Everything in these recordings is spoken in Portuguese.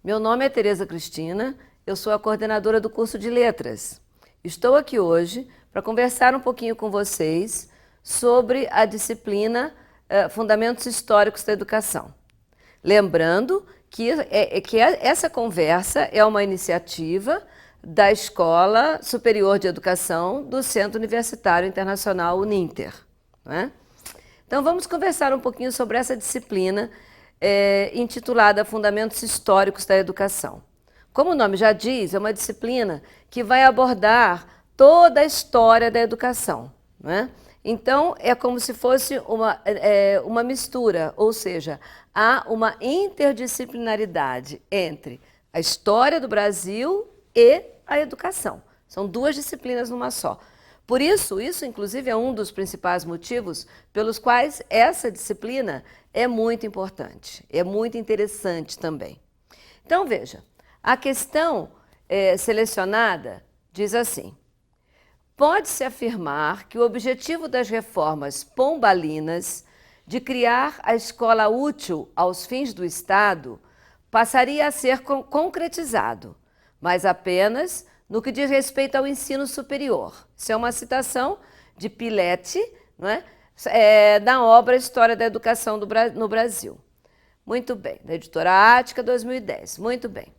Meu nome é Tereza Cristina, eu sou a coordenadora do curso de Letras. Estou aqui hoje para conversar um pouquinho com vocês sobre a disciplina Fundamentos Históricos da Educação. Lembrando que essa conversa é uma iniciativa da Escola Superior de Educação do Centro Universitário Internacional Uninter. Não é? Então vamos conversar um pouquinho sobre essa disciplina intitulada Fundamentos Históricos da Educação. Como o nome já diz, é uma disciplina que vai abordar toda a história da educação. Não é? Então, é como se fosse uma mistura, ou seja, há uma interdisciplinaridade entre a história do Brasil e a educação. São duas disciplinas numa só. Por isso inclusive é um dos principais motivos pelos quais essa disciplina é muito importante, é muito interessante também. Então, veja, a questão selecionada diz assim: pode-se afirmar que o objetivo das reformas pombalinas de criar a escola útil aos fins do Estado passaria a ser concretizado, mas apenas no que diz respeito ao ensino superior. Isso é uma citação de Piletti, não é? Na obra História da Educação no Brasil. Muito bem, da editora Ática, 2010. Muito bem.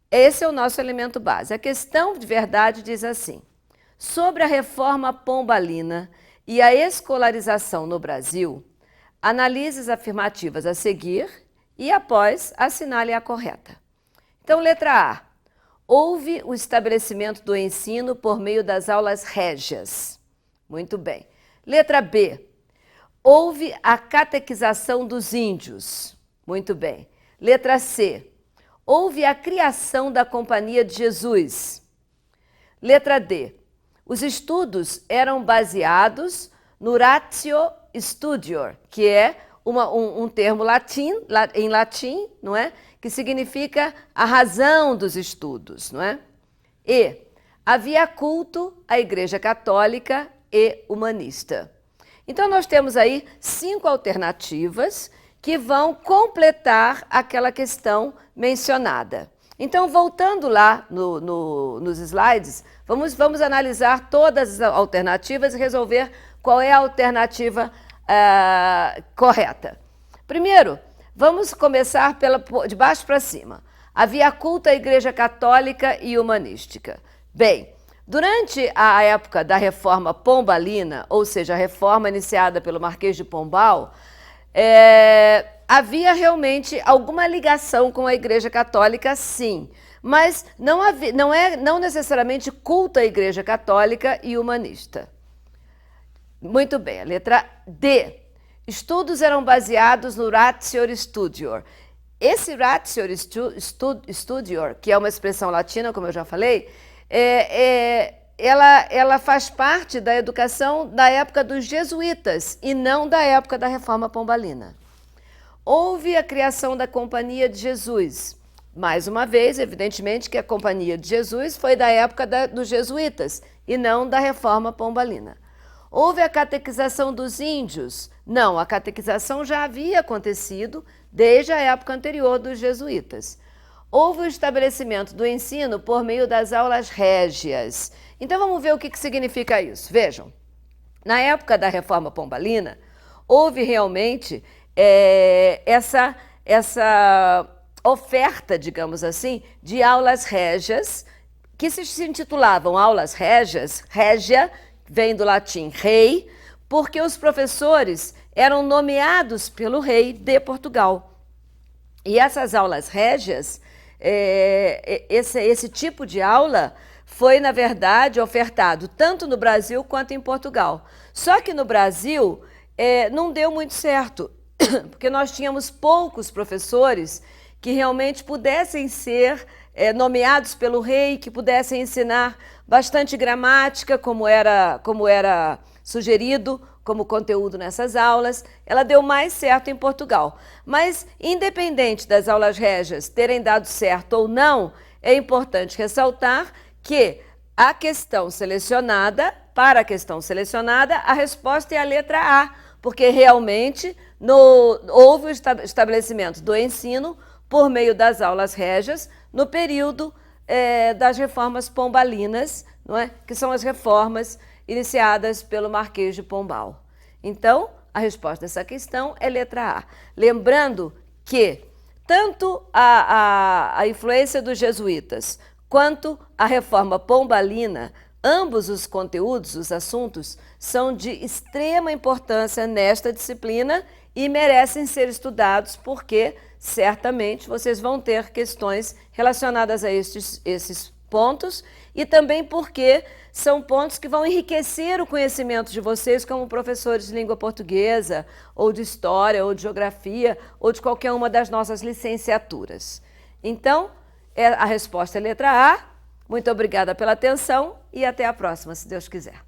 Esse é o nosso elemento base. A questão de verdade diz assim: sobre a reforma pombalina e a escolarização no Brasil, analise as afirmativas a seguir e, após, assinale a correta. Então, letra A. Houve o estabelecimento do ensino por meio das aulas régias. Muito bem. Letra B. Houve a catequização dos índios. Muito bem. Letra C. Houve a criação da Companhia de Jesus. Letra D. Os estudos eram baseados no ratio studior, que é um termo em latim, não é? Que significa a razão dos estudos, não é? E havia culto à Igreja Católica e humanista. Então, nós temos aí 5 alternativas que vão completar aquela questão mencionada. Então, voltando lá nos slides, vamos analisar todas as alternativas e resolver qual é a alternativa correta. Primeiro, vamos começar de baixo para cima. Havia culto à Igreja Católica e humanística. Bem, durante a época da Reforma Pombalina, ou seja, a reforma iniciada pelo Marquês de Pombal, havia realmente alguma ligação com a Igreja Católica, sim, mas não necessariamente culto à Igreja Católica e humanista. Muito bem, a letra D. Estudos eram baseados no ratio studior. Esse ratio studior, que é uma expressão latina, como eu já falei, ela faz parte da educação da época dos jesuítas e não da época da Reforma Pombalina. Houve a criação da Companhia de Jesus. Mais uma vez, evidentemente que a Companhia de Jesus foi da época dos jesuítas e não da Reforma Pombalina. Houve a catequização dos índios? Não, a catequização já havia acontecido desde a época anterior dos jesuítas. Houve o estabelecimento do ensino por meio das aulas régias. Então vamos ver o que significa isso. Vejam, na época da Reforma Pombalina, houve realmente essa oferta, digamos assim, de aulas régias, que se intitulavam aulas régias. Régia vem do latim rei, porque os professores eram nomeados pelo rei de Portugal. E essas aulas régias, esse tipo de aula foi, na verdade, ofertado tanto no Brasil quanto em Portugal. Só que no Brasil não deu muito certo, porque nós tínhamos poucos professores que realmente pudessem ser nomeados pelo rei, que pudessem ensinar bastante gramática, como era sugerido como conteúdo nessas aulas. Ela deu mais certo em Portugal. Mas, independente das aulas régias terem dado certo ou não, é importante ressaltar que para a questão selecionada, a resposta é a letra A, porque realmente houve o estabelecimento do ensino por meio das aulas régias no período das reformas pombalinas, não é? Que são as reformas iniciadas pelo Marquês de Pombal. Então, a resposta dessa questão é letra A. Lembrando que tanto a influência dos jesuítas quanto a reforma pombalina, ambos os conteúdos, os assuntos, são de extrema importância nesta disciplina e merecem ser estudados porque, certamente, vocês vão ter questões relacionadas a esses pontos e também porque são pontos que vão enriquecer o conhecimento de vocês como professores de língua portuguesa, ou de história, ou de geografia, ou de qualquer uma das nossas licenciaturas. Então, a resposta é letra A. Muito obrigada pela atenção e até a próxima, se Deus quiser.